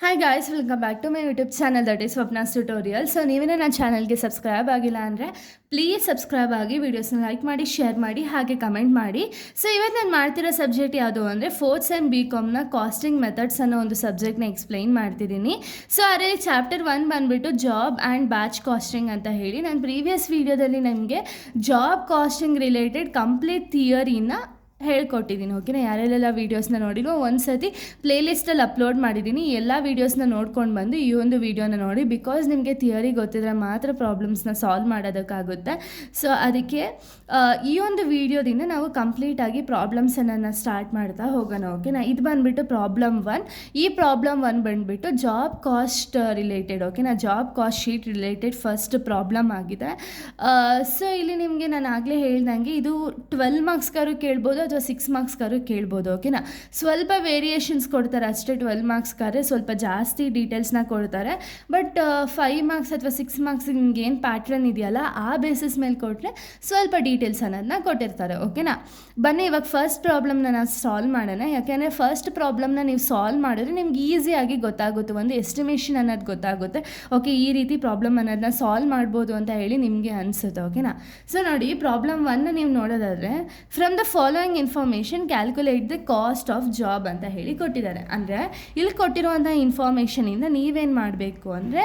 Hi guys, welcome back to my YouTube channel, that is Swapna's tutorial. So ನೀವೇನೇ ನನ್ನ ಚಾನಲ್ಗೆ subscribe ಆಗಿಲ್ಲ ಅಂದರೆ ಪ್ಲೀಸ್ ಸಬ್ಸ್ಕ್ರೈಬ್ ಆಗಿ, ವೀಡಿಯೋಸ್ನ ಲೈಕ್ ಮಾಡಿ, ಶೇರ್ ಮಾಡಿ, ಹಾಗೆ ಕಮೆಂಟ್ ಮಾಡಿ. ಸೊ ಇವತ್ತು ನಾನು ಮಾಡ್ತಿರೋ ಸಬ್ಜೆಕ್ಟ್ ಯಾವುದು ಅಂದರೆ ಫೋರ್ತ್ ಸೆಮ್ BComನ ಕಾಸ್ಟಿಂಗ್ ಮೆಥಡ್ಸ್ ಅನ್ನೋ ಒಂದು ಸಬ್ಜೆಕ್ಟ್ನ ಎಕ್ಸ್ಪ್ಲೈನ್ ಮಾಡ್ತಿದ್ದೀನಿ. ಸೊ ಅದರಲ್ಲಿ ಚಾಪ್ಟರ್ 1 ಬಂದುಬಿಟ್ಟು ಜಾಬ್ ಆ್ಯಂಡ್ ಬ್ಯಾಚ್ ಕಾಸ್ಟಿಂಗ್ ಅಂತ ಹೇಳಿ ನಾನು ಪ್ರೀವಿಯಸ್ ವೀಡಿಯೋದಲ್ಲಿ ನಿಮಗೆ ಜಾಬ್ ಕಾಸ್ಟಿಂಗ್ ರಿಲೇಟೆಡ್ ಕಂಪ್ಲೀಟ್ ಥಿಯರಿನ ಹೇಳ್ಕೊಟ್ಟಿದ್ದೀನಿ. ಓಕೆನಾ, ಯಾರೆಲ್ಲ ವೀಡಿಯೋಸ್ನ ನೋಡಿರೋ ಒಂದು ಸತಿ ಪ್ಲೇಲಿಸ್ಟಲ್ಲಿ ಅಪ್ಲೋಡ್ ಮಾಡಿದ್ದೀನಿ. ಎಲ್ಲ ವೀಡಿಯೋಸ್ನ ನೋಡ್ಕೊಂಡು ಬಂದು ಈ ಒಂದು ವೀಡಿಯೋನ ನೋಡಿ. ಬಿಕಾಸ್ ನಿಮಗೆ ಥಿಯರಿ ಗೊತ್ತಿದ್ರೆ ಮಾತ್ರ ಪ್ರಾಬ್ಲಮ್ಸ್ನ ಸಾಲ್ವ್ ಮಾಡೋದಕ್ಕಾಗುತ್ತೆ. ಸೊ ಅದಕ್ಕೆ ಈ ಒಂದು ವೀಡಿಯೋದಿಂದ ನಾವು ಕಂಪ್ಲೀಟಾಗಿ ಪ್ರಾಬ್ಲಮ್ಸನ್ನು ಸ್ಟಾರ್ಟ್ ಮಾಡ್ತಾ ಹೋಗೋಣ. ಓಕೆನಾ, ಇದು ಬಂದುಬಿಟ್ಟು ಪ್ರಾಬ್ಲಮ್ 1. ಈ ಪ್ರಾಬ್ಲಮ್ 1 ಬಂದುಬಿಟ್ಟು ಜಾಬ್ ಕಾಸ್ಟ್ ರಿಲೇಟೆಡ್. ಓಕೆನಾ, job cost sheet related first problem ಆಗಿದೆ. ಸೊ ಇಲ್ಲಿ ನಿಮಗೆ ನಾನು ಆಗಲೇ ಹೇಳ್ದಂಗೆ ಇದು 12 ಮಾರ್ಕ್ಸ್ಗಾರು ಕೇಳ್ಬೋದು ಅಥವಾ 6 ಮಾರ್ಕ್ಸ್ಗಾರು ಕೇಳ್ಬೋದು. ಓಕೆನಾ, ಸ್ವಲ್ಪ ವೇರಿಯೇಷನ್ಸ್ ಕೊಡ್ತಾರೆ ಅಷ್ಟೇ. 12 ಮಾರ್ಕ್ಸ್ಗಾರೆ ಸ್ವಲ್ಪ ಜಾಸ್ತಿ ಡೀಟೇಲ್ಸ್ನ ಕೊಡ್ತಾರೆ. ಬಟ್ 5 ಮಾರ್ಕ್ಸ್ ಅಥವಾ 6 ಮಾರ್ಕ್ಸ್ ನಿಮ್ಗೆ ಏನು ಪ್ಯಾಟ್ರನ್ ಇದೆಯಲ್ಲ ಆ ಬೇಸಿಸ್ ಮೇಲೆ ಕೊಟ್ಟರೆ ಸ್ವಲ್ಪ ಡೀಟೇಲ್ಸ್ ಅನ್ನೋದನ್ನ ಕೊಟ್ಟಿರ್ತಾರೆ. ಓಕೆನಾ, ಬನ್ನಿ ಇವಾಗ ಫಸ್ಟ್ ಪ್ರಾಬ್ಲಮ್ನ ನಾವು ಸಾಲ್ವ್ ಮಾಡೋಣ. ಯಾಕೆಂದರೆ ಫಸ್ಟ್ ಪ್ರಾಬ್ಲಮ್ನ ನೀವು ಸಾಲ್ವ್ ಮಾಡಿದ್ರೆ ನಿಮ್ಗೆ ಈಸಿಯಾಗಿ ಗೊತ್ತಾಗುತ್ತೆ, ಒಂದು ಎಸ್ಟಿಮೇಷನ್ ಅನ್ನೋದು ಗೊತ್ತಾಗುತ್ತೆ. ಓಕೆ, ಈ ರೀತಿ ಪ್ರಾಬ್ಲಮ್ ಅನ್ನೋದನ್ನ ಸಾಲ್ವ್ ಮಾಡ್ಬೋದು ಅಂತ ಹೇಳಿ ನಿಮಗೆ ಅನಿಸುತ್ತೆ. ಓಕೆನಾ, ಸೊ ನೋಡಿ ಪ್ರಾಬ್ಲಮ್ 1 ನೀವು ನೋಡೋದಾದರೆ from the following information calculate the cost of job ಅಂತ ಹೇಳಿ ಕೊಟ್ಟಿದ್ದಾರೆ. ಅಂದರೆ ಇಲ್ಲಿ ಕೊಟ್ಟಿರುವಂಥ ಇನ್ಫಾರ್ಮೇಷನಿಂದ ನೀವೇನು ಮಾಡಬೇಕು ಅಂದರೆ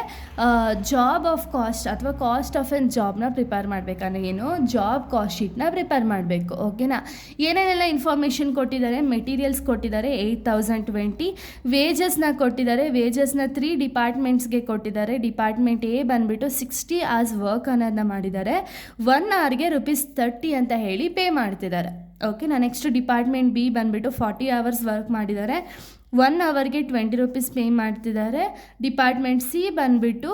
ಜಾಬ್ ಆಫ್ ಕಾಸ್ಟ್ ಅಥವಾ ಕಾಸ್ಟ್ ಆಫ್ ಎನ್ ಜಾಬ್ನ ಪ್ರಿಪೇರ್ ಮಾಡಬೇಕಂದ್ರೆ ಏನು ಜಾಬ್ ಕಾಸ್ಟ್ ಶೀಟ್ನ ಪ್ರಿಪೇರ್ ಮಾಡಬೇಕು. ಓಕೆನಾ, ಏನೇನೆಲ್ಲ ಇನ್ಫಾರ್ಮೇಷನ್ ಕೊಟ್ಟಿದ್ದಾರೆ, ಮೆಟೀರಿಯಲ್ಸ್ ಕೊಟ್ಟಿದ್ದಾರೆ 8020, ವೇಜಸ್ನ ಕೊಟ್ಟಿದ್ದಾರೆ. ವೇಜಸ್ನ 3 ಡಿಪಾರ್ಟ್ಮೆಂಟ್ಸ್ಗೆ ಕೊಟ್ಟಿದ್ದಾರೆ. ಡಿಪಾರ್ಟ್ಮೆಂಟ್ ಎ ಬಂದುಬಿಟ್ಟು 60 hours ವರ್ಕ್ ಅನ್ನೋದನ್ನ ಮಾಡಿದ್ದಾರೆ. 1 hourಗೆ ₹30 ಅಂತ ಹೇಳಿ ಪೇ ಮಾಡ್ತಿದ್ದಾರೆ. ಓಕೆನಾ, ನೆಕ್ಸ್ಟ್ ಡಿಪಾರ್ಟ್ಮೆಂಟ್ ಬಿ ಬಂದುಬಿಟ್ಟು 40 hours ವರ್ಕ್ ಮಾಡಿದ್ದಾರೆ. 1 hourಗೆ ₹20 ಪೇ ಮಾಡ್ತಿದ್ದಾರೆ. ಡಿಪಾರ್ಟ್ಮೆಂಟ್ ಸಿ ಬಂದುಬಿಟ್ಟು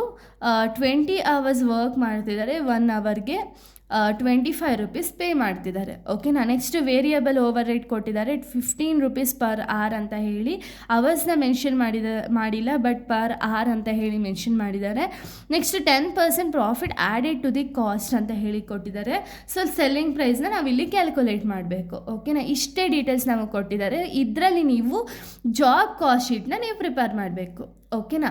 20 hours ವರ್ಕ್ ಮಾಡ್ತಿದ್ದಾರೆ. 1 hourಗೆ ₹25 ಪೇ ಮಾಡ್ತಿದ್ದಾರೆ. ಓಕೆನಾ, ನೆಕ್ಸ್ಟ್ ವೇರಿಯಬಲ್ ಓವರ್ ರೇಟ್ ಕೊಟ್ಟಿದ್ದಾರೆ ₹15 ಪರ್ ಅವರ್ ಅಂತ ಹೇಳಿ. ಅವರ್ಸ್ನ ಮೆನ್ಷನ್ ಮಾಡಿಲ್ಲ, ಬಟ್ ಪರ್ ಅವರ್ ಅಂತ ಹೇಳಿ ಮೆನ್ಷನ್ ಮಾಡಿದ್ದಾರೆ. Next 10% profit added to the cost ಅಂತ ಹೇಳಿ ಕೊಟ್ಟಿದ್ದಾರೆ. ಸೊ ಸೆಲ್ಲಿಂಗ್ ಪ್ರೈಸ್ನ ನಾವಿಲ್ಲಿ ಕ್ಯಾಲ್ಕುಲೇಟ್ ಮಾಡಬೇಕು. ಓಕೆನಾ, ಇಷ್ಟೇ ಡೀಟೇಲ್ಸ್ ನಮಗೆ ಕೊಟ್ಟಿದ್ದಾರೆ. ಇದರಲ್ಲಿ ನೀವು ಜಾಬ್ ಕಾಸ್ಟ್ ಶೀಟ್ನ ನೀವು ಪ್ರಿಪೇರ್ ಮಾಡಬೇಕು. ಓಕೆನಾ,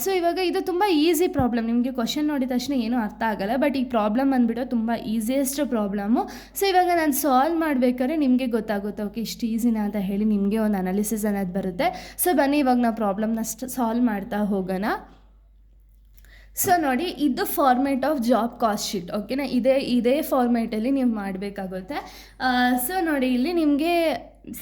ಸೊ ಇವಾಗ ಇದು ತುಂಬ ಈಸಿ ಪ್ರಾಬ್ಲಮ್. ನಿಮಗೆ ಕ್ವಶನ್ ನೋಡಿದ ತಕ್ಷಣ ಏನೂ ಅರ್ಥ ಆಗಲ್ಲ, ಬಟ್ ಈ ಪ್ರಾಬ್ಲಮ್ ಬಂದುಬಿಟ್ಟು ತುಂಬ ಈಸಿಯೆಸ್ಟ್ ಪ್ರಾಬ್ಲಮ್ಮು. ಸೊ ಇವಾಗ ನಾನು ಸಾಲ್ವ್ ಮಾಡಬೇಕಾದ್ರೆ ನಿಮಗೆ ಗೊತ್ತಾಗುತ್ತೆ ಓಕೆ ಇಷ್ಟು ಈಸಿನಾ ಅಂತ ಹೇಳಿ ನಿಮಗೆ ಒಂದು ಅನಾಲಿಸಿಸ್ ಅನ್ನೋದು ಬರುತ್ತೆ. ಸೊ ಬನ್ನಿ ಇವಾಗ ನಾವು ಪ್ರಾಬ್ಲಮ್ನ ಸಾಲ್ವ್ ಮಾಡ್ತಾ ಹೋಗೋಣ. ಸೊ ನೋಡಿ, ಇದು format of job cost sheet. ಓಕೆನಾ, ಇದೇ ಫಾರ್ಮೇಟಲ್ಲಿ ನೀವು ಮಾಡಬೇಕಾಗುತ್ತೆ. ಸೊ ನೋಡಿ, ಇಲ್ಲಿ ನಿಮಗೆ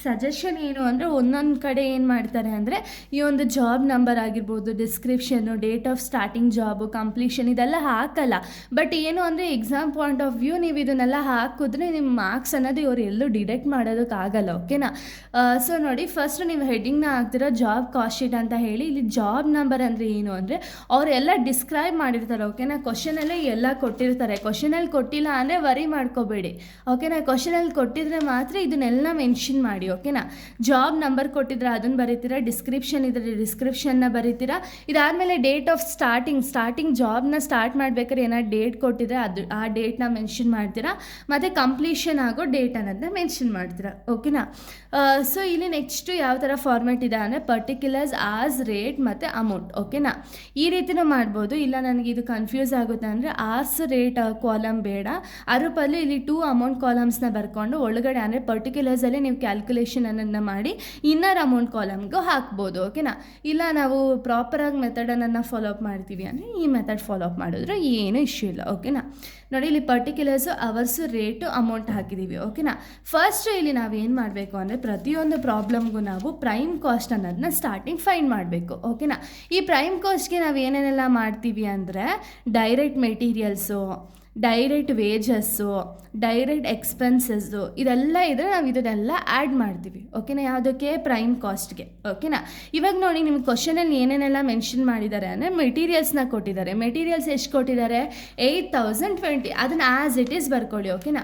ಸಜೆಷನ್ ಏನು ಅಂದರೆ ಒಂದೊಂದು ಕಡೆ ಏನು ಮಾಡ್ತಾರೆ ಅಂದರೆ ಈ ಒಂದು ಜಾಬ್ ನಂಬರ್ ಆಗಿರ್ಬೋದು, description, date of starting job, completion ಇದೆಲ್ಲ ಹಾಕಲ್ಲ. ಬಟ್ ಏನು ಅಂದರೆ ಎಕ್ಸಾಮ್ ಪಾಯಿಂಟ್ ಆಫ್ ವ್ಯೂ ನೀವು ಇದನ್ನೆಲ್ಲ ಹಾಕಿದ್ರೆ ನಿಮ್ಮ ಮಾರ್ಕ್ಸ್ ಅನ್ನೋದು ಇವರು ಎಲ್ಲೂ ಡಿಡಕ್ಟ್ ಮಾಡೋದಕ್ಕಾಗಲ್ಲ. ಓಕೆನಾ, ಸೊ ನೋಡಿ ಫಸ್ಟ್ ನೀವು ಹೆಡ್ಡಿಂಗ್ನ ಹಾಕ್ತಿರೋ ಜಾಬ್ ಕಾಸ್ಟ್ ಶೀಟ್ ಅಂತ ಹೇಳಿ. ಇಲ್ಲಿ ಜಾಬ್ ನಂಬರ್ ಅಂದರೆ ಏನು ಅಂದರೆ ಅವರೆಲ್ಲ ಡಿಸ್ಕ್ರೈಬ್ ಮಾಡಿರ್ತಾರೆ. ಓಕೆನಾ, ಕ್ವಶನಲ್ಲೇ ಎಲ್ಲ ಕೊಟ್ಟಿರ್ತಾರೆ. ಕ್ವಶನಲ್ಲಿ ಕೊಟ್ಟಿಲ್ಲ ಅಂದರೆ ವರಿ ಮಾಡ್ಕೋಬೇಡಿ. ಓಕೆನಾ, ಕ್ವಶನಲ್ಲಿ ಕೊಟ್ಟಿದ್ರೆ ಮಾತ್ರ ಇದನ್ನೆಲ್ಲ ಮೆನ್ಷನ್ ಮಾಡಿ. ಓಕೆನಾ, ಜಾಬ್ ನಂಬರ್ ಕೊಟ್ಟಿದ್ರೆ ಅದನ್ನು ಬರೀತೀರಾ, ಡಿಸ್ಕ್ರಿಪ್ಷನ್ ಇದ್ರೆ ಡಿಸ್ಕ್ರಿಪ್ಷನ್ನ ಬರೀತೀರಾ. ಇದಾದಮೇಲೆ ಡೇಟ್ ಆಫ್ ಸ್ಟಾರ್ಟಿಂಗ್ ಜಾಬ್ನ ಸ್ಟಾರ್ಟ್ ಮಾಡಬೇಕಾದ್ರೆ ಏನಾದ್ರು ಡೇಟ್ ಕೊಟ್ಟಿದ್ರೆ ಆ ಡೇಟ್ನ ಮೆನ್ಷನ್ ಮಾಡ್ತೀರಾ. ಮತ್ತು ಕಂಪ್ಲೀಷನ್ ಆಗೋ ಡೇಟ್ ಅನ್ನೋದನ್ನ ಮೆನ್ಷನ್ ಮಾಡ್ತೀರಾ. ಓಕೆನಾ, ಸೊ ಇಲ್ಲಿ ನೆಕ್ಸ್ಟು ಯಾವ ಥರ ಫಾರ್ಮ್ಯಾಟ್ ಇದೆ ಅಂದರೆ ಪರ್ಟಿಕ್ಯುಲರ್ಸ್, ಆಸ್, ರೇಟ್ ಮತ್ತು ಅಮೌಂಟ್. ಓಕೆನಾ, ಈ ರೀತಿನೂ ಮಾಡ್ಬೋದು. ಇಲ್ಲ ನನಗೆ ಇದು ಕನ್ಫ್ಯೂಸ್ ಆಗುತ್ತೆ ಅಂದರೆ ಆಸ್ ರೇಟ್ ಕಾಲಮ್ ಬೇಡ, ಅದ್ರ ಬದಲು ಇಲ್ಲಿ 2 ಅಮೌಂಟ್ ಕಾಲಮ್ಸ್ನ ಬರ್ಕೊಂಡು ಒಳಗಡೆ ಅಂದರೆ ಪರ್ಟಿಕ್ಯುಲರ್ಸಲ್ಲಿ ನೀವು ಕ್ಯಾಲ್ಕುಲೇಷನ್ ಅನ್ನೋದನ್ನ ಮಾಡಿ ಇನ್ನರ್ ಅಮೌಂಟ್ ಕಾಲಮ್ಗೂ ಹಾಕ್ಬೋದು. ಓಕೆನಾ, ಇಲ್ಲ ನಾವು ಪ್ರಾಪರಾಗಿ ಮೆಥಡನ್ನು ಫಾಲೋ ಅಪ್ ಮಾಡ್ತೀವಿ ಅಂದರೆ ಈ ಮೆಥಡ್ ಫಾಲೋ ಅಪ್ ಮಾಡಿದ್ರೆ ಏನೂ ಇಶ್ಯೂ ಇಲ್ಲ. ಓಕೆನಾ, ನೋಡಿ ಇಲ್ಲಿ ಪರ್ಟಿಕ್ಯುಲರ್ಸು, ಅವರ್ಸು, ರೇಟು, ಅಮೌಂಟ್ ಹಾಕಿದ್ದೀವಿ. ಓಕೆನಾ, ಫಸ್ಟ್ ಇಲ್ಲಿ ನಾವೇನು ಮಾಡಬೇಕು ಅಂದರೆ ಪ್ರತಿಯೊಂದು ಪ್ರಾಬ್ಲಮ್ಗೂ ನಾವು ಪ್ರೈಮ್ ಕಾಸ್ಟ್ ಅನ್ನೋದನ್ನ ಸ್ಟಾರ್ಟಿಂಗ್ ಫೈಂಡ್ ಮಾಡಬೇಕು. ಓಕೆನಾ, ಈ ಪ್ರೈಮ್ ಕಾಸ್ಟ್ಗೆ ನಾವು ಏನೇನೆಲ್ಲ ಮಾಡ್ತೀವಿ ಅಂದರೆ direct materials, direct wages, direct expenses ಇದೆಲ್ಲ ಇದ್ದರೆ ನಾವು ಇದನ್ನೆಲ್ಲ ಆ್ಯಡ್ ಮಾಡ್ತೀವಿ. ಓಕೆನಾ, ಯಾವುದಕ್ಕೆ ಪ್ರೈಮ್ ಕಾಸ್ಟ್ಗೆ. ಓಕೆನಾ, ಇವಾಗ ನೋಡಿ ನಿಮ್ಗೆ ಕ್ವಶನಲ್ಲಿ ಏನೇನೆಲ್ಲ ಮೆನ್ಷನ್ ಮಾಡಿದ್ದಾರೆ ಅಂದರೆ ಮೆಟೀರಿಯಲ್ಸ್ನ ಕೊಟ್ಟಿದ್ದಾರೆ. ಮೆಟೀರಿಯಲ್ಸ್ ಎಷ್ಟು ಕೊಟ್ಟಿದ್ದಾರೆ 8020. ಅದನ್ನು ಆ್ಯಸ್ ಇಟ್ ಈಸ್ ಬರ್ಕೊಳ್ಳಿ. ಓಕೆನಾ,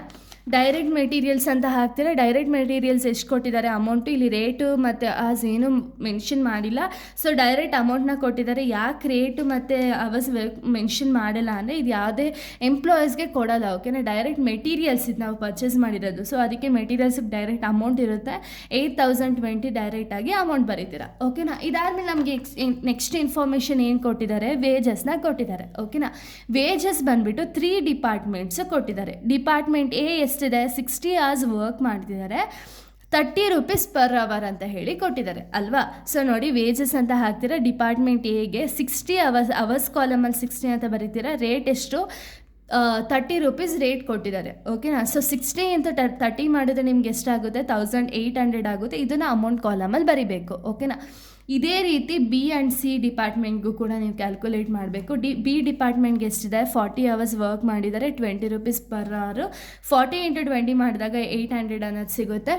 ಡೈರೆಕ್ಟ್ ಮೆಟೀರಿಯಲ್ಸ್ ಅಂತ ಹಾಕ್ತೀರಾ. ಡೈರೆಕ್ಟ್ ಮೆಟೀರಿಯಲ್ಸ್ ಎಷ್ಟು ಕೊಟ್ಟಿದ್ದಾರೆ ಅಮೌಂಟು, ಇಲ್ಲಿ ರೇಟು ಮತ್ತು ಆಸ್ ಏನು ಮೆನ್ಷನ್ ಮಾಡಿಲ್ಲ. ಸೊ ಡೈರೆಕ್ಟ್ ಅಮೌಂಟ್ನ ಕೊಟ್ಟಿದ್ದಾರೆ. ಯಾಕೆ ರೇಟು ಮತ್ತು ಅವರ್ಸ್ ಮೆನ್ಷನ್ ಮಾಡಿಲ್ಲ ಅಂದರೆ ಇದು ಯಾವುದೇ ಎಂಪ್ಲಾಯೀಸ್ಗೆ ಕೊಡೋಲ್ಲ, ಓಕೆನಾ. ಡೈರೆಕ್ಟ್ ಮೆಟೀರಿಯಲ್ಸ್ ಇದು ನಾವು ಪರ್ಚೇಸ್ ಮಾಡಿರೋದು, ಸೊ ಅದಕ್ಕೆ ಮೆಟೀರಿಯಲ್ಸಿಗೆ ಡೈರೆಕ್ಟ್ ಅಮೌಂಟ್ ಇರುತ್ತೆ. 8020 ಡೈರೆಕ್ಟಾಗಿ ಅಮೌಂಟ್ ಬರೀತೀರಾ, ಓಕೆನಾ. ಇದಾದಮೇಲೆ ನಮಗೆ ನೆಕ್ಸ್ಟ್ ಇನ್ಫಾರ್ಮೇಷನ್ ಏನು ಕೊಟ್ಟಿದ್ದಾರೆ, ವೇಜಸ್ನ ಕೊಟ್ಟಿದ್ದಾರೆ, ಓಕೆನಾ. ವೇಜಸ್ ಬಂದುಬಿಟ್ಟು 3 ಡಿಪಾರ್ಟ್ಮೆಂಟ್ಸ್ ಕೊಟ್ಟಿದ್ದಾರೆ. ಡಿಪಾರ್ಟ್ಮೆಂಟ್ ಎ ಎಷ್ಟಿದೆ, 60 hours ವರ್ಕ್ ಮಾಡ್ತಿದ್ದಾರೆ, 30 rupees per hour ಅಂತ ಹೇಳಿ ಕೊಟ್ಟಿದ್ದಾರೆ ಅಲ್ವಾ. ಸೊ ನೋಡಿ ವೇಜಸ್ ಅಂತ ಹಾಕ್ತೀರಾ. ಡಿಪಾರ್ಟ್ಮೆಂಟ್ ಎಗೆ 60 hours ಕಾಲಮಲ್ಲಿ 60 ಅಂತ ಬರೀತೀರಾ. ರೇಟ್ ಎಷ್ಟು, 30 rupees ರೇಟ್ ಕೊಟ್ಟಿದ್ದಾರೆ, ಓಕೆನಾ. ಸೊ 60 ಅಂತ 30 ಮಾಡಿದ್ರೆ ನಿಮ್ಗೆ ಎಷ್ಟಾಗುತ್ತೆ, 1800 ಆಗುತ್ತೆ. ಇದನ್ನು ಅಮೌಂಟ್ ಕಾಲಮಲ್ಲಿ ಬರೀಬೇಕು, ಓಕೆನಾ. ಇದೇ ರೀತಿ ಬಿ ಆ್ಯಂಡ್ ಸಿ ಡಿಪಾರ್ಟ್ಮೆಂಟ್ಗೂ ಕೂಡ ನೀವು ಕ್ಯಾಲ್ಕುಲೇಟ್ ಮಾಡಬೇಕು. ಬಿ ಡಿಪಾರ್ಟ್ಮೆಂಟ್ಗೆ ಎಷ್ಟಿದೆ, 40 hours ವರ್ಕ್ ಮಾಡಿದ್ದಾರೆ, 20 rupees per hour. 40 × 20 ಮಾಡಿದಾಗ 800 ಅನ್ನೋದು ಸಿಗುತ್ತೆ,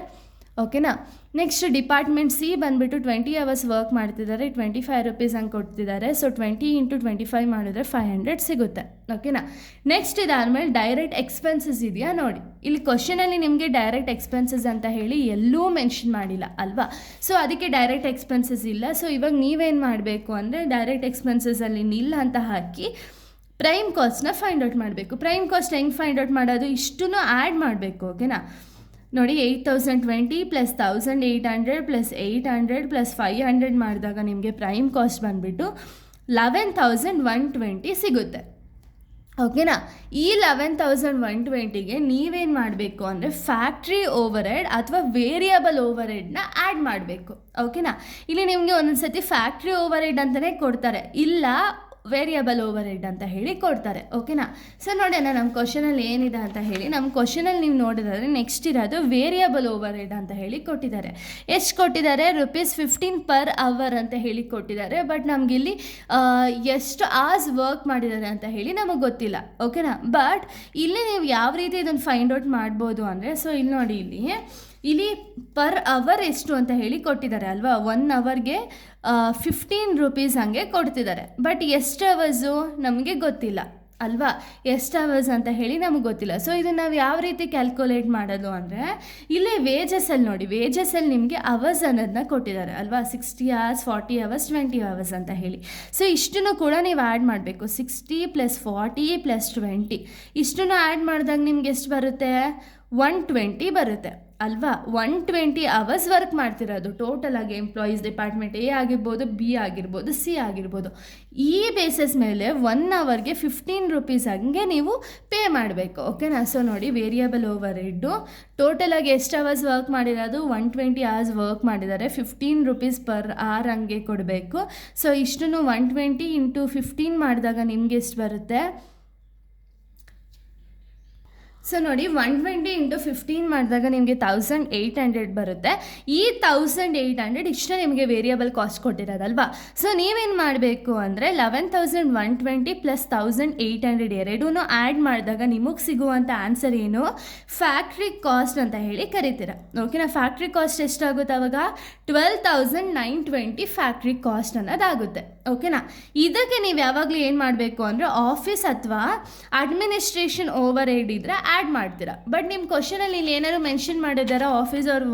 ಓಕೆನಾ. ನೆಕ್ಸ್ಟ್ ಡಿಪಾರ್ಟ್ಮೆಂಟ್ ಸಿ ಬಂದುಬಿಟ್ಟು 20 hours ವರ್ಕ್ ಮಾಡ್ತಿದ್ದಾರೆ, 25 rupees ಹಂಗೆ ಕೊಡ್ತಿದ್ದಾರೆ. ಸೊ 20 × 25 ಮಾಡಿದ್ರೆ 500 ಸಿಗುತ್ತೆ, ಓಕೆನಾ. ನೆಕ್ಸ್ಟ್ ಇದಾದಮೇಲೆ ಡೈರೆಕ್ಟ್ ಎಕ್ಸ್ಪೆನ್ಸಸ್ ಇದೆಯಾ ನೋಡಿ. ಇಲ್ಲಿ ಕ್ವಶನಲ್ಲಿ ನಿಮಗೆ ಡೈರೆಕ್ಟ್ ಎಕ್ಸ್ಪೆನ್ಸಸ್ ಅಂತ ಹೇಳಿ ಎಲ್ಲೂ ಮೆನ್ಷನ್ ಮಾಡಿಲ್ಲ ಅಲ್ವಾ. ಸೊ ಅದಕ್ಕೆ ಡೈರೆಕ್ಟ್ ಎಕ್ಸ್ಪೆನ್ಸಸ್ ಇಲ್ಲ. ಸೊ ಇವಾಗ ನೀವೇನು ಮಾಡಬೇಕು ಅಂದರೆ ಡೈರೆಕ್ಟ್ ಎಕ್ಸ್ಪೆನ್ಸಸಲ್ಲಿ ನಿಲ್ಲ ಅಂತ ಹಾಕಿ ಪ್ರೈಮ್ ಕಾಸ್ಟ್ನ ಫೈಂಡ್ ಔಟ್ ಮಾಡಬೇಕು. ಪ್ರೈಮ್ ಕಾಸ್ಟ್ ಹೆಂಗೆ ಫೈಂಡ್ ಔಟ್ ಮಾಡೋದು, ಇಷ್ಟನ್ನು ಆ್ಯಡ್ ಮಾಡಬೇಕು, ಓಕೆನಾ. ನೋಡಿ 8020 + 1800 + 800 + 500 ಮಾಡಿದಾಗ ನಿಮಗೆ ಪ್ರೈಮ್ ಕಾಸ್ಟ್ ಬಂದುಬಿಟ್ಟು 11,120 ಸಿಗುತ್ತೆ, ಓಕೆನಾ. ಈ 11,120ಗೆ ನೀವೇನು ಮಾಡಬೇಕು ಅಂದರೆ ಫ್ಯಾಕ್ಟ್ರಿ ಓವರ್ ಹೆಡ್ ಅಥವಾ ವೇರಿಯಬಲ್ ಓವರ್ ಹೆಡ್ನ ಆ್ಯಡ್ ಮಾಡಬೇಕು, ಓಕೆನಾ. ಇಲ್ಲಿ ನಿಮಗೆ ಒಂದೊಂದು ಸತಿ ಫ್ಯಾಕ್ಟ್ರಿ ಓವರ್ ಹೆಡ್ ಅಂತಲೇ ಕೊಡ್ತಾರೆ, ಇಲ್ಲ ವೇರಿಯಬಲ್ ಓವರ್ ಹೆಡ್ ಅಂತ ಹೇಳಿ ಕೊಡ್ತಾರೆ, ಓಕೆನಾ. ಸೊ ನೋಡೋಣ ನಮ್ಮ ಕ್ವಶನಲ್ಲಿ ಏನಿದೆ ಅಂತ ಹೇಳಿ. ನಮ್ಮ ಕ್ವಶನಲ್ಲಿ ನೀವು ನೋಡಿದ್ರೆ ನೆಕ್ಸ್ಟ್ ಇರೋದು ವೇರಿಯಬಲ್ ಓವರ್ ಹೆಡ್ ಅಂತ ಹೇಳಿ ಕೊಟ್ಟಿದ್ದಾರೆ. ಎಷ್ಟು ಕೊಟ್ಟಿದ್ದಾರೆ, ₹15 per hour ಅಂತ ಹೇಳಿ ಕೊಟ್ಟಿದ್ದಾರೆ. ಬಟ್ ನಮಗಿಲ್ಲಿ ಎಷ್ಟು hours ವರ್ಕ್ ಮಾಡಿದ್ದಾರೆ ಅಂತ ಹೇಳಿ ನಮಗೆ ಗೊತ್ತಿಲ್ಲ, ಓಕೆನಾ. ಬಟ್ ಇಲ್ಲಿ ನೀವು ಯಾವ ರೀತಿ ಇದನ್ನು ಫೈಂಡ್ ಔಟ್ ಮಾಡ್ಬೋದು ಅಂದರೆ, ಸೊ ಇಲ್ಲಿ ನೋಡಿ ಇಲ್ಲಿ ಪರ್ ಅವರ್ ಎಷ್ಟು ಅಂತ ಹೇಳಿ ಕೊಟ್ಟಿದ್ದಾರೆ ಅಲ್ವಾ. 1 hourಗೆ 15 rupees ಹಂಗೆ ಕೊಡ್ತಿದ್ದಾರೆ. ಬಟ್ ಎಷ್ಟು ಅವರ್ಸು ನಮಗೆ ಗೊತ್ತಿಲ್ಲ ಅಲ್ವಾ, ಎಷ್ಟು ಅವರ್ಸ್ ಅಂತ ಹೇಳಿ ನಮಗೆ ಗೊತ್ತಿಲ್ಲ. ಸೊ ಇದನ್ನು ನಾವು ಯಾವ ರೀತಿ ಕ್ಯಾಲ್ಕುಲೇಟ್ ಮಾಡೋದು ಅಂದರೆ, ಇಲ್ಲೇ ವೇಜಸಲ್ಲಿ ನೋಡಿ, ವೇಜಸಲ್ಲಿ ನಿಮಗೆ ಅವರ್ಸ್ ಅನ್ನೋದನ್ನ ಕೊಟ್ಟಿದ್ದಾರೆ ಅಲ್ವಾ. 60 hours, 40 hours, 20 hours ಅಂತ ಹೇಳಿ. ಸೊ ಇಷ್ಟನ್ನು ಕೂಡ ನೀವು ಆ್ಯಡ್ ಮಾಡಬೇಕು. 60 + 40 + 20 ಇಷ್ಟನ್ನು ಆ್ಯಡ್ ಮಾಡಿದಾಗ ನಿಮ್ಗೆ ಎಷ್ಟು ಬರುತ್ತೆ, 120 ಬರುತ್ತೆ ಅಲ್ವಾ. 120 hours ವರ್ಕ್ ಮಾಡ್ತಿರೋದು ಟೋಟಲ್ ಆಗಿ ಎಂಪ್ಲಾಯೀಸ್. ಡಿಪಾರ್ಟ್ಮೆಂಟ್ ಎ ಆಗಿರ್ಬೋದು, ಬಿ ಆಗಿರ್ಬೋದು, ಸಿ ಆಗಿರ್ಬೋದು. ಈ ಬೇಸಸ್ ಮೇಲೆ 1 hourಗೆ 15 rupees ಹಂಗೆ ನೀವು ಪೇ ಮಾಡಬೇಕು, ಓಕೆನಾ. ಸೊ ನೋಡಿ ವೇರಿಯಬಲ್ ಓವರ್ ಹೆಡ್ಡು ಟೋಟಲ್ ಆಗಿ ಎಷ್ಟು ಅವರ್ಸ್ ವರ್ಕ್ ಮಾಡಿರೋದು, 120 hours ವರ್ಕ್ ಮಾಡಿದ್ದಾರೆ, 15 rupees per hour ಹಂಗೆ ಕೊಡಬೇಕು. ಸೊ ಇಷ್ಟನ್ನು 120 × 15 ಮಾಡಿದಾಗ ನಿಮ್ಗೆ ಎಷ್ಟು ಬರುತ್ತೆ, ಸೊ ನೋಡಿ 120 × 15 ಮಾಡಿದಾಗ ನಿಮಗೆ 1800 ಬರುತ್ತೆ. ಈ 1800 ಇಷ್ಟೇ ನಿಮಗೆ ವೇರಿಯಬಲ್ ಕಾಸ್ಟ್ ಕೊಟ್ಟಿರೋದಲ್ವಾ. ಸೊ ನೀವೇನು ಮಾಡಬೇಕು ಅಂದರೆ 11,120 + 1800 ಎರಡೂ ಆ್ಯಡ್ ಮಾಡಿದಾಗ ನಿಮಗೆ ಸಿಗುವಂಥ ಆನ್ಸರ್ ಏನು, ಫ್ಯಾಕ್ಟ್ರಿ ಕಾಸ್ಟ್ ಅಂತ ಹೇಳಿ ಕರಿತೀರ, ಓಕೆನಾ. ಫ್ಯಾಕ್ಟ್ರಿ ಕಾಸ್ಟ್ ಎಷ್ಟಾಗುತ್ತೆ ಅವಾಗ, 12,920 ಫ್ಯಾಕ್ಟ್ರಿ ಕಾಸ್ಟ್ ಅನ್ನೋದಾಗುತ್ತೆ, ಓಕೆನಾ. ಇದಕ್ಕೆ ನೀವು ಯಾವಾಗಲೂ ಏನು ಮಾಡಬೇಕು ಅಂದರೆ ಆಫೀಸ್ ಅಥವಾ ಅಡ್ಮಿನಿಸ್ಟ್ರೇಷನ್ ಓವರ್ ಹೆಡ್ ಇದ್ದರೆ ಆ್ಯಡ್ ಮಾಡ್ತೀರಾ. ಬಟ್ ನಿಮ್ಮ ಕ್ವಶನಲ್ಲಿ ಇಲ್ಲಿ ಏನಾದ್ರು ಮೆನ್ಷನ್ ಮಾಡಿದ್ದಾರೆ office or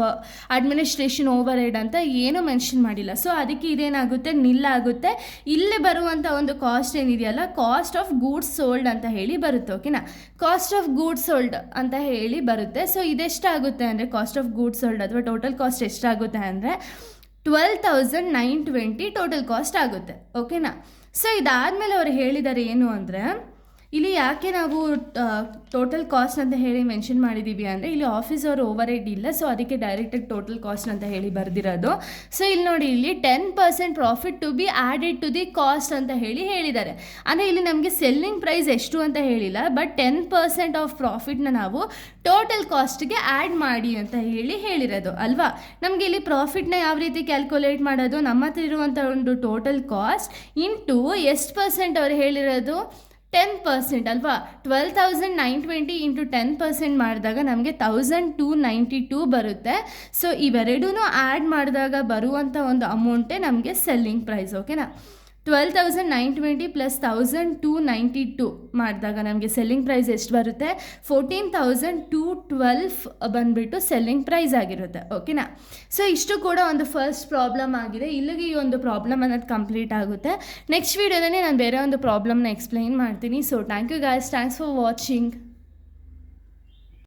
administration over head ಅಂತ ಏನೂ ಮೆನ್ಷನ್ ಮಾಡಿಲ್ಲ. ಸೊ ಅದಕ್ಕೆ ಇದೇನಾಗುತ್ತೆ, ನಿಲ್ಲಾಗುತ್ತೆ. ಇಲ್ಲಿ ಬರುವಂಥ ಒಂದು ಕಾಸ್ಟ್ ಏನಿದೆಯಲ್ಲ, ಕಾಸ್ಟ್ ಆಫ್ ಗೂಡ್ಸ್ ಸೋಲ್ಡ್ ಅಂತ ಹೇಳಿ ಬರುತ್ತೆ, ಓಕೆನಾ. ಕಾಸ್ಟ್ ಆಫ್ ಗೂಡ್ಸ್ ಸೋಲ್ಡ್ ಅಂತ ಹೇಳಿ ಬರುತ್ತೆ. ಸೊ ಇದೆಷ್ಟಾಗುತ್ತೆ ಅಂದರೆ ಕಾಸ್ಟ್ ಆಫ್ ಗೂಡ್ಸ್ ಸೋಲ್ಡ್ ಅಥವಾ ಟೋಟಲ್ ಕಾಸ್ಟ್ ಎಷ್ಟಾಗುತ್ತೆ ಅಂದರೆ 12,920 ಟೋಟಲ್ ಕಾಸ್ಟ್ ಆಗುತ್ತೆ, ಓಕೆನಾ. ಸೊ ಇದಾದಮೇಲೆ ಅವ್ರು ಹೇಳಿದ್ದಾರೆ ಏನು ಅಂದರೆ, ಇಲ್ಲಿ ಯಾಕೆ ನಾವು ಟೋಟಲ್ ಕಾಸ್ಟ್ ಅಂತ ಹೇಳಿ ಮೆನ್ಷನ್ ಮಾಡಿದ್ದೀವಿ ಅಂದರೆ, ಇಲ್ಲಿ ಆಫೀಸ್ ಅವ್ರ ಓವರ್ ಹೆಡ್ ಇಲ್ಲ, ಸೊ ಅದಕ್ಕೆ ಡೈರೆಕ್ಟಾಗಿ ಟೋಟಲ್ ಕಾಸ್ಟ್ ಅಂತ ಹೇಳಿ ಬರೆದಿರೋದು. ಸೊ ಇಲ್ಲಿ ನೋಡಿ, ಇಲ್ಲಿ 10% profit to be added to the cost ಅಂತ ಹೇಳಿದ್ದಾರೆ. ಅಂದರೆ ಇಲ್ಲಿ ನಮಗೆ ಸೆಲ್ಲಿಂಗ್ ಪ್ರೈಸ್ ಎಷ್ಟು ಅಂತ ಹೇಳಿಲ್ಲ, ಬಟ್ 10% ಆಫ್ ಪ್ರಾಫಿಟ್ನ ನಾವು ಟೋಟಲ್ ಕಾಸ್ಟ್ಗೆ ಆ್ಯಡ್ ಮಾಡಿ ಅಂತ ಹೇಳಿರೋದು ಅಲ್ವಾ. ನಮಗೆ ಇಲ್ಲಿ ಪ್ರಾಫಿಟ್ನ ಯಾವ ರೀತಿ ಕ್ಯಾಲ್ಕುಲೇಟ್ ಮಾಡೋದು, ನಮ್ಮ ಹತ್ರ ಇರುವಂಥ ಒಂದು ಟೋಟಲ್ ಕಾಸ್ಟ್ ಇಂಟು ಎಷ್ಟು ಪರ್ಸೆಂಟ್ ಅವ್ರು ಹೇಳಿರೋದು, 10% ಅಲ್ವಾ. 12,920 × 10% ಮಾಡಿದಾಗ ನಮಗೆ 1,292 ಬರುತ್ತೆ. ಸೊ ಇವೆರಡೂ ಆ್ಯಡ್ ಮಾಡಿದಾಗ ಬರುವಂಥ ಒಂದು ಅಮೌಂಟೇ ನಮಗೆ ಸೆಲ್ಲಿಂಗ್ ಪ್ರೈಸ್, ಓಕೆನಾ. 12,920 ಪ್ಲಸ್ 1,292 ಮಾಡಿದಾಗ ನಮಗೆ ಸೆಲ್ಲಿಂಗ್ ಪ್ರೈಸ್ ಎಷ್ಟು ಬರುತ್ತೆ? 14,212 ಬಂದುಬಿಟ್ಟು ಸೆಲ್ಲಿಂಗ್ ಪ್ರೈಸ್ ಆಗಿರುತ್ತೆ. ಓಕೆನಾ? ಸೊ ಇಷ್ಟು ಕೂಡ ಒಂದು ಫಸ್ಟ್ ಪ್ರಾಬ್ಲಮ್ ಆಗಿದೆ. ಇಲ್ಲಿಗೆ ಈ ಒಂದು ಪ್ರಾಬ್ಲಮ್ ಅನ್ನೋದು ಕಂಪ್ಲೀಟ್ ಆಗುತ್ತೆ. ನೆಕ್ಸ್ಟ್ ವೀಡಿಯೋದಲ್ಲಿ ನಾನು ಬೇರೆ ಒಂದು ಪ್ರಾಬ್ಲಮ್ನ ಎಕ್ಸ್ಪ್ಲೈನ್ ಮಾಡ್ತೀನಿ. So thank you guys, thanks for watching.